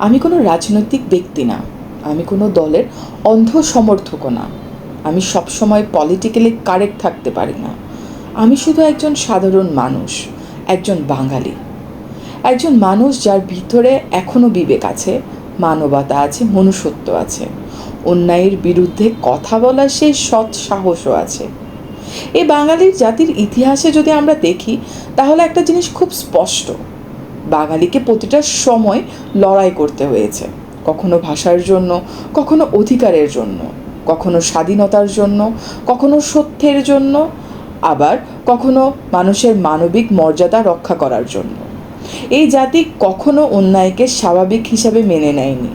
আমি কোনো রাজনৈতিক ব্যক্তি না, আমি কোনো দলের অন্ধ সমর্থকও না, আমি সবসময় পলিটিক্যালি কারেক্ট থাকতে পারি না। আমি শুধু একজন সাধারণ মানুষ, একজন বাঙালি, একজন মানুষ যার ভিতরে এখনও বিবেক আছে, মানবতা আছে, মনুষ্যত্ব আছে, অন্যায়ের বিরুদ্ধে কথা বলার সেই সৎ সাহসও আছে। এই বাঙালির জাতির ইতিহাসে যদি আমরা দেখি, তাহলে একটা জিনিস খুব স্পষ্ট: বাঙালিকে প্রতিটা সময় লড়াই করতে হয়েছে, কখনো ভাষার জন্য, কখনো অধিকারের জন্য, কখনো স্বাধীনতার জন্য, কখনো সত্যের জন্য, আবার কখনো মানুষের মানবিক মর্যাদা রক্ষা করার জন্য। এই জাতি কখনো অন্যায়কে স্বাভাবিক হিসাবে মেনে নেয়নি।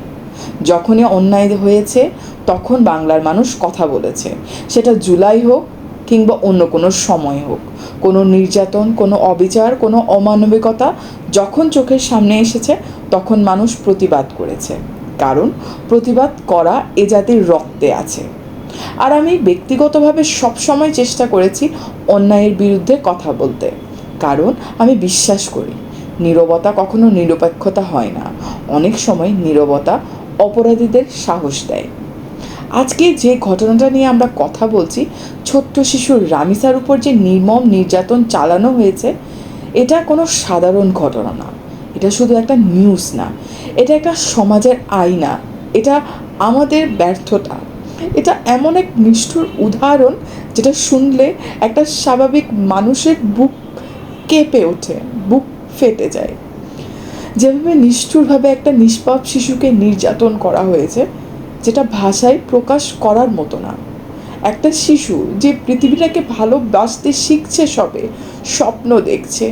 যখনই অন্যায় হয়েছে তখন বাংলার মানুষ কথা বলেছে, সেটা জুলাই হোক কিংবা অন্য কোনো সময় হোক। কোনো নির্যাতন, কোনো অবিচার, কোনো অমানবিকতা যখন চোখের সামনে এসেছে তখন মানুষ প্রতিবাদ করেছে, কারণ প্রতিবাদ করা এ জাতির রক্তে আছে। আর আমি ব্যক্তিগতভাবে সবসময় চেষ্টা করেছি অন্যায়ের বিরুদ্ধে কথা বলতে, কারণ আমি বিশ্বাস করি নীরবতা কখনো নিরপেক্ষতা হয় না, অনেক সময় নীরবতা অপরাধীদের সাহস দেয়। আজকে যে ঘটনাটা নিয়ে আমরা কথা বলছি, ছোট্ট শিশুর রামিসার উপর যে নির্মম নির্যাতন চালানো হয়েছে, এটা কোনো সাধারণ ঘটনা না, এটা শুধু একটা নিউজ না, এটা একটা সমাজের আয়না, এটা আমাদের ব্যর্থতা, এটা এমন এক নিষ্ঠুর উদাহরণ যেটা শুনলে একটা স্বাভাবিক মানুষের বুক কেঁপে ওঠে, বুক ফেটে যায়। যেভাবে নিষ্ঠুরভাবে একটা নিষ্পাপ শিশুকে নির্যাতন করা হয়েছে, যেটা ভাষায় প্রকাশ করার মতো না। একটা শিশু যে পৃথিবীটাকে ভালোবাসতে শিখছে, সবে স্বপ্ন দেখছে,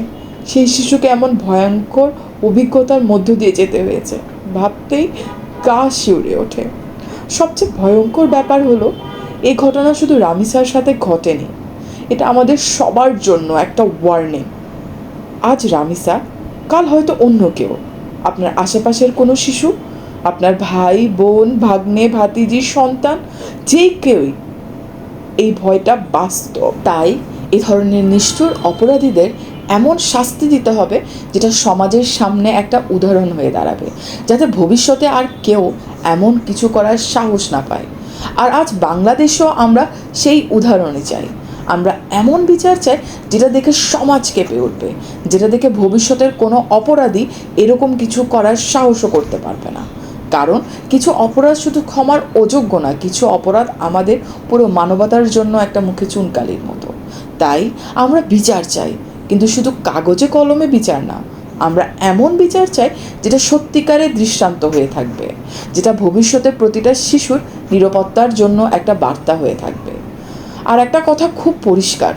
সেই শিশুকে এমন ভয়ঙ্কর অভিজ্ঞতার মধ্য দিয়ে যেতে হয়েছে, ভাবতেই গা শিউরে ওঠে। সবচেয়ে ভয়ঙ্কর ব্যাপার হলো, এই ঘটনা শুধু রামিসার সাথে ঘটেনি, এটা আমাদের সবার জন্য একটা ওয়ার্নিং। আজ রামিসা, কাল হয়তো অন্য কেউ, আপনার আশেপাশের কোনো শিশু, আপনার ভাই বোন, ভাগ্নে, ভাতিজির সন্তান, যে কেউই। এই ভয়টা বাস্তব। তাই এ ধরনের নিষ্ঠুর অপরাধীদের এমন শাস্তি দিতে হবে যেটা সমাজের সামনে একটা উদাহরণ হয়ে দাঁড়াবে, যাতে ভবিষ্যতে আর কেউ এমন কিছু করার সাহস না পায়। আর আজ বাংলাদেশেও আমরা সেই উদাহরণই চাই। আমরা এমন বিচার চাই যেটা দেখে সমাজ কেঁপে উঠবে, যেটা দেখে ভবিষ্যতের কোনো অপরাধী এরকম কিছু করার সাহসও করতে পারবে না। কারণ কিছু অপরাধ শুধু ক্ষমার অযোগ্য না, কিছু অপরাধ আমাদের পুরো মানবতার জন্য একটা মুখে চুনকালির মতো। তাই আমরা বিচার চাই, কিন্তু শুধু কাগজে কলমে বিচার না। আমরা এমন বিচার চাই যেটা সত্যিকারের দৃষ্টান্ত হয়ে থাকবে, যেটা ভবিষ্যতে প্রতিটা শিশুর নিরাপত্তার জন্য একটা বার্তা হয়ে থাকবে। আর একটা কথা খুব পরিষ্কার: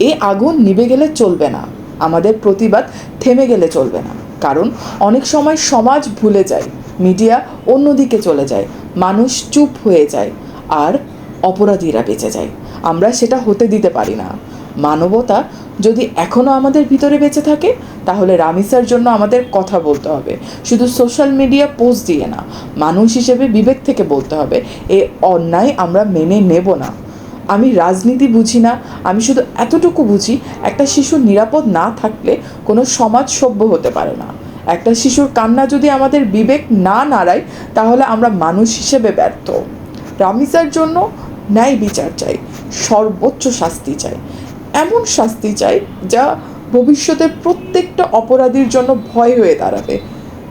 এই আগুন নিভে গেলে চলবে না, আমাদের প্রতিবাদ থেমে গেলে চলবে না। কারণ অনেক সময় সমাজ ভুলে যায়, মিডিয়া অন্যদিকে চলে যায়, মানুষ চুপ হয়ে যায়, আর অপরাধীরা বেঁচে যায়। আমরা সেটা হতে দিতে পারি না। মানবতা যদি এখনও আমাদের ভিতরে বেঁচে থাকে, তাহলে রামিসার জন্য আমাদের কথা বলতে হবে, শুধু সোশ্যাল মিডিয়া পোস্ট দিয়ে না, মানুষ হিসেবে বিবেক থেকে বলতে হবে এই অন্যায় আমরা মেনে নেব না। আমি রাজনীতি বুঝি না, আমি শুধু এতটুকু বুঝি, একটা শিশু নিরাপদ না থাকলে কোনো সমাজ সভ্য হতে পারে না। একটা শিশুর কান্না যদি আমাদের বিবেক না নাড়ায়, তাহলে আমরা মানুষ হিসেবে ব্যর্থ। রামিসার জন্য ন্যায় বিচার চাই, সর্বোচ্চ শাস্তি চাই, এমন শাস্তি চাই যা ভবিষ্যতে প্রত্যেকটা অপরাধীর জন্য ভয় হয়ে দাঁড়াবে,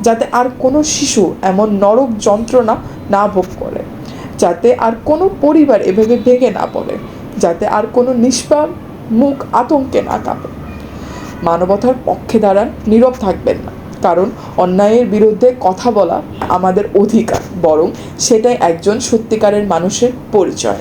যাতে আর কোনো শিশু এমন নরক যন্ত্রণা না ভোগ করে, যাতে আর কোনো পরিবার এভাবে ভেঙে না পড়ে, যাতে আর কোনো নিষ্পাপ মুখ আতঙ্কে না কাঁপে। মানবতার পক্ষে দাঁড়ান, নীরব থাকবেন না, কারণ অন্যায়ের বিরুদ্ধে কথা বলা আমাদের অধিকার, বরং সেটাই একজন সত্যিকারের মানুষের পরিচয়।